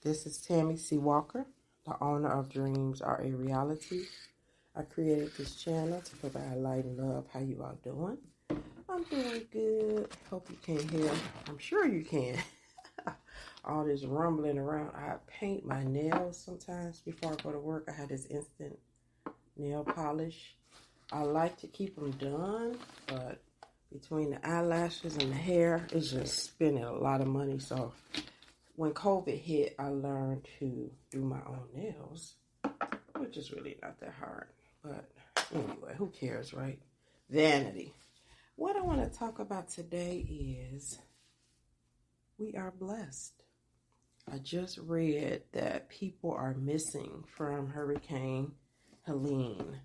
This is Tammy C. Walker, the owner of Dreams Are a Reality. I created this channel to provide light and love. How you all doing? I'm doing good. Hope you can hear. I'm sure you can. All this rumbling around. I paint my nails sometimes before I go to work. I have this instant nail polish. I like to keep them done, but between the eyelashes and the hair, it's just spending a lot of money. So when COVID hit, I learned to do my own nails, which is really not that hard. But anyway, who cares, right? Vanity. What I want to talk about today is we are blessed. I just read that people are missing from Hurricane Helene.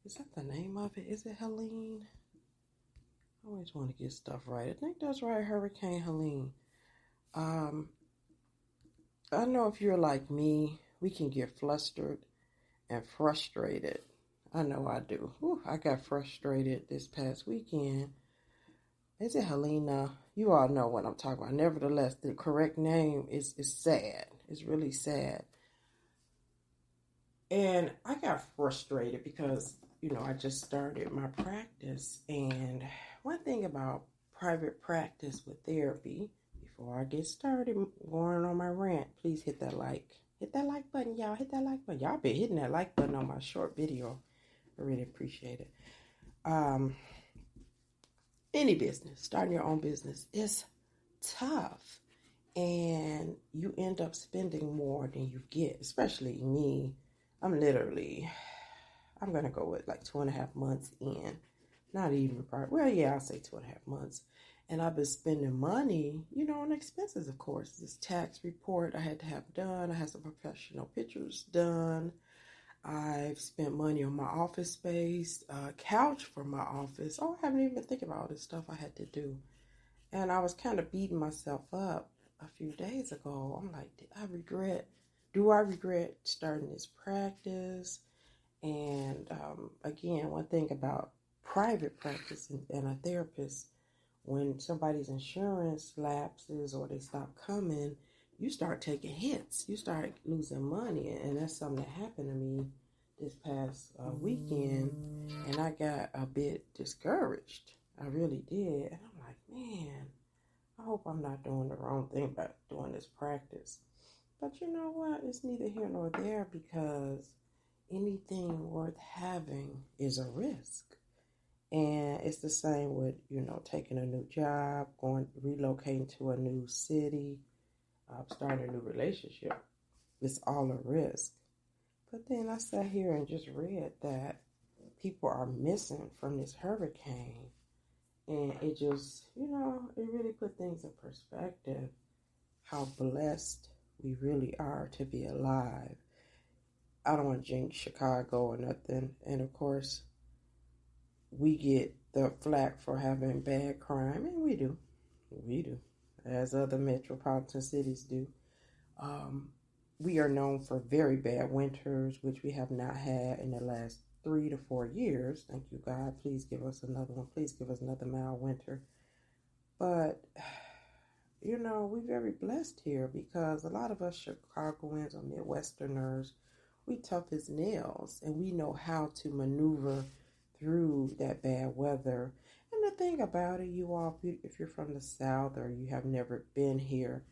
Is that the name of it? Is it Helene? I always want to get stuff right. I think that's right, Hurricane Helene. I know if you're like me, we can get flustered and frustrated. I know I do. Whew, I got frustrated this past weekend. Is it Helena? You all know what I'm talking about. Nevertheless, the correct name is sad. It's really sad. And I got frustrated because, I just started my practice. And one thing about private practice with therapy, before I get started going on my rant, please hit that like. Hit that like button, y'all. Hit that like button. Y'all been hitting that like button on my short video. I really appreciate it. Any business, starting your own business, is tough. And you end up spending more than you get, especially me. I'm going to go with like 2.5 months in. Not even probably, well, yeah, I'll say 2.5 months. And I've been spending money, on expenses, of course. This tax report I had to have done. I had some professional pictures done. I've spent money on my office space, couch for my office. Oh, I haven't even been thinking about all this stuff I had to do. And I was kind of beating myself up a few days ago. I'm like, do I regret starting this practice? And again, one thing about private practice and a therapist, when somebody's insurance lapses or they stop coming, you start taking hits. You start losing money. And that's something that happened to me this past weekend. And I got a bit discouraged. I really did. And I'm like, man, I hope I'm not doing the wrong thing by doing this practice. But you know what? It's neither here nor there, because anything worth having is a risk. And it's the same with, taking a new job, relocating to a new city, starting a new relationship. It's all a risk. But then I sat here and just read that people are missing from this hurricane. And it just, it really put things in perspective, how blessed we really are to be alive. I don't want to jinx Chicago or nothing. And of course, we get the flack for having bad crime, and we do, as other metropolitan cities do. We are known for very bad winters, which we have not had in the last 3 to 4 years. Thank you, God. Please give us another one. Please give us another mild winter. But, we're very blessed here, because a lot of us Chicagoans or Midwesterners, we tough as nails, and we know how to maneuver through that bad weather. And the thing about it, you all, if you're from the South or you have never been here,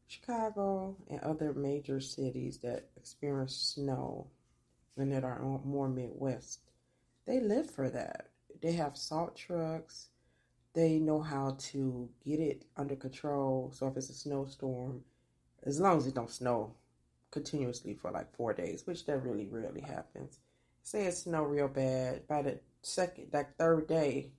Chicago and other major cities that experience snow and that are more Midwest, they live for that. They have salt trucks. They know how to get it under control. So if it's a snowstorm, as long as it don't snow continuously for like 4 days, which that really rarely happens. Say it snow real bad, by the third day,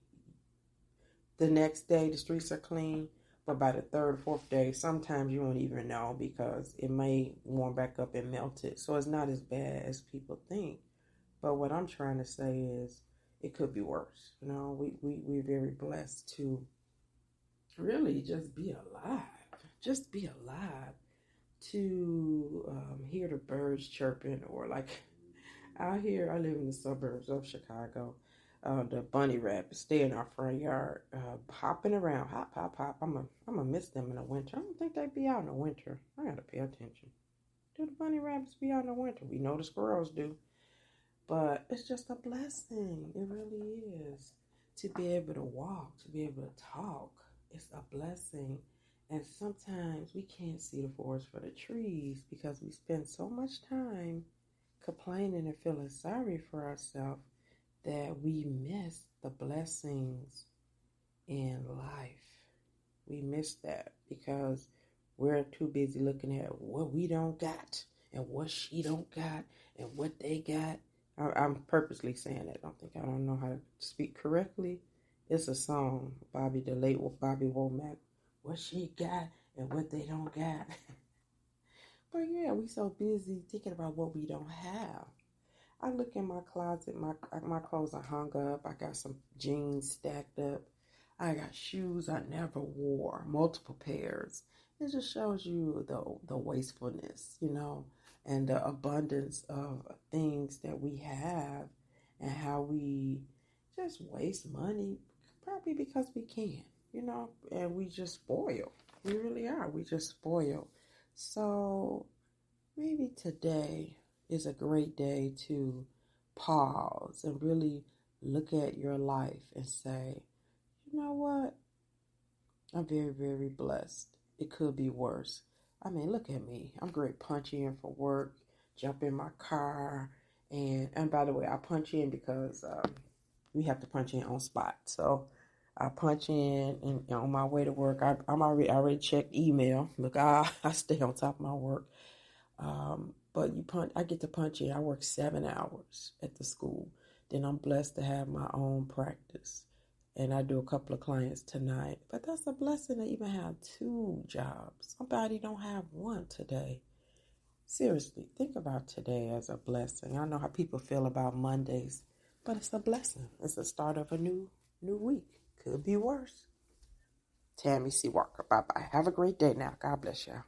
the next day the streets are clean. But by the third or fourth day, sometimes you won't even know, because it may warm back up and melt it. So it's not as bad as people think. But what I'm trying to say is it could be worse. We're very blessed to really just be alive. Just be alive. To hear the birds chirping, or like out here, I live in the suburbs of Chicago. The bunny rabbits stay in our front yard, hopping around, hop, hop, hop. I'm gonna miss them in the winter. I don't think they'd be out in the winter. I gotta pay attention. Do the bunny rabbits be out in the winter? We know the squirrels do, but it's just a blessing. It really is to be able to walk, to be able to talk. It's a blessing, and sometimes we can't see the forest for the trees because we spend so much time complaining and feeling sorry for ourselves that we miss the blessings in life. We miss that because we're too busy looking at what we don't got and what she don't got and what they got. I'm purposely saying that. I don't know how to speak correctly. It's a song, the late Bobby Womack. What she got and what they don't got. But yeah, we so busy thinking about what we don't have. I look in my closet, my clothes are hung up. I got some jeans stacked up. I got shoes I never wore, multiple pairs. It just shows you the wastefulness, and the abundance of things that we have and how we just waste money, probably because we can, and we just spoil. We really are. We just spoil. So maybe today is a great day to pause and really look at your life and say, you know what? I'm very, very blessed. It could be worse. I mean, look at me. I'm great punching in for work, jump in my car, and by the way, I punch in because we have to punch in on spot. So I punch in and on my way to work. I already checked email. Look, I stay on top of my work. But I get to punch in. I work 7 hours at the school. Then I'm blessed to have my own practice. And I do a couple of clients tonight. But that's a blessing to even have 2 jobs. Somebody don't have one today. Seriously, think about today as a blessing. I know how people feel about Mondays, but it's a blessing. It's the start of a new week. Could be worse. Tammy C. Walker. Bye-bye. Have a great day now. God bless y'all.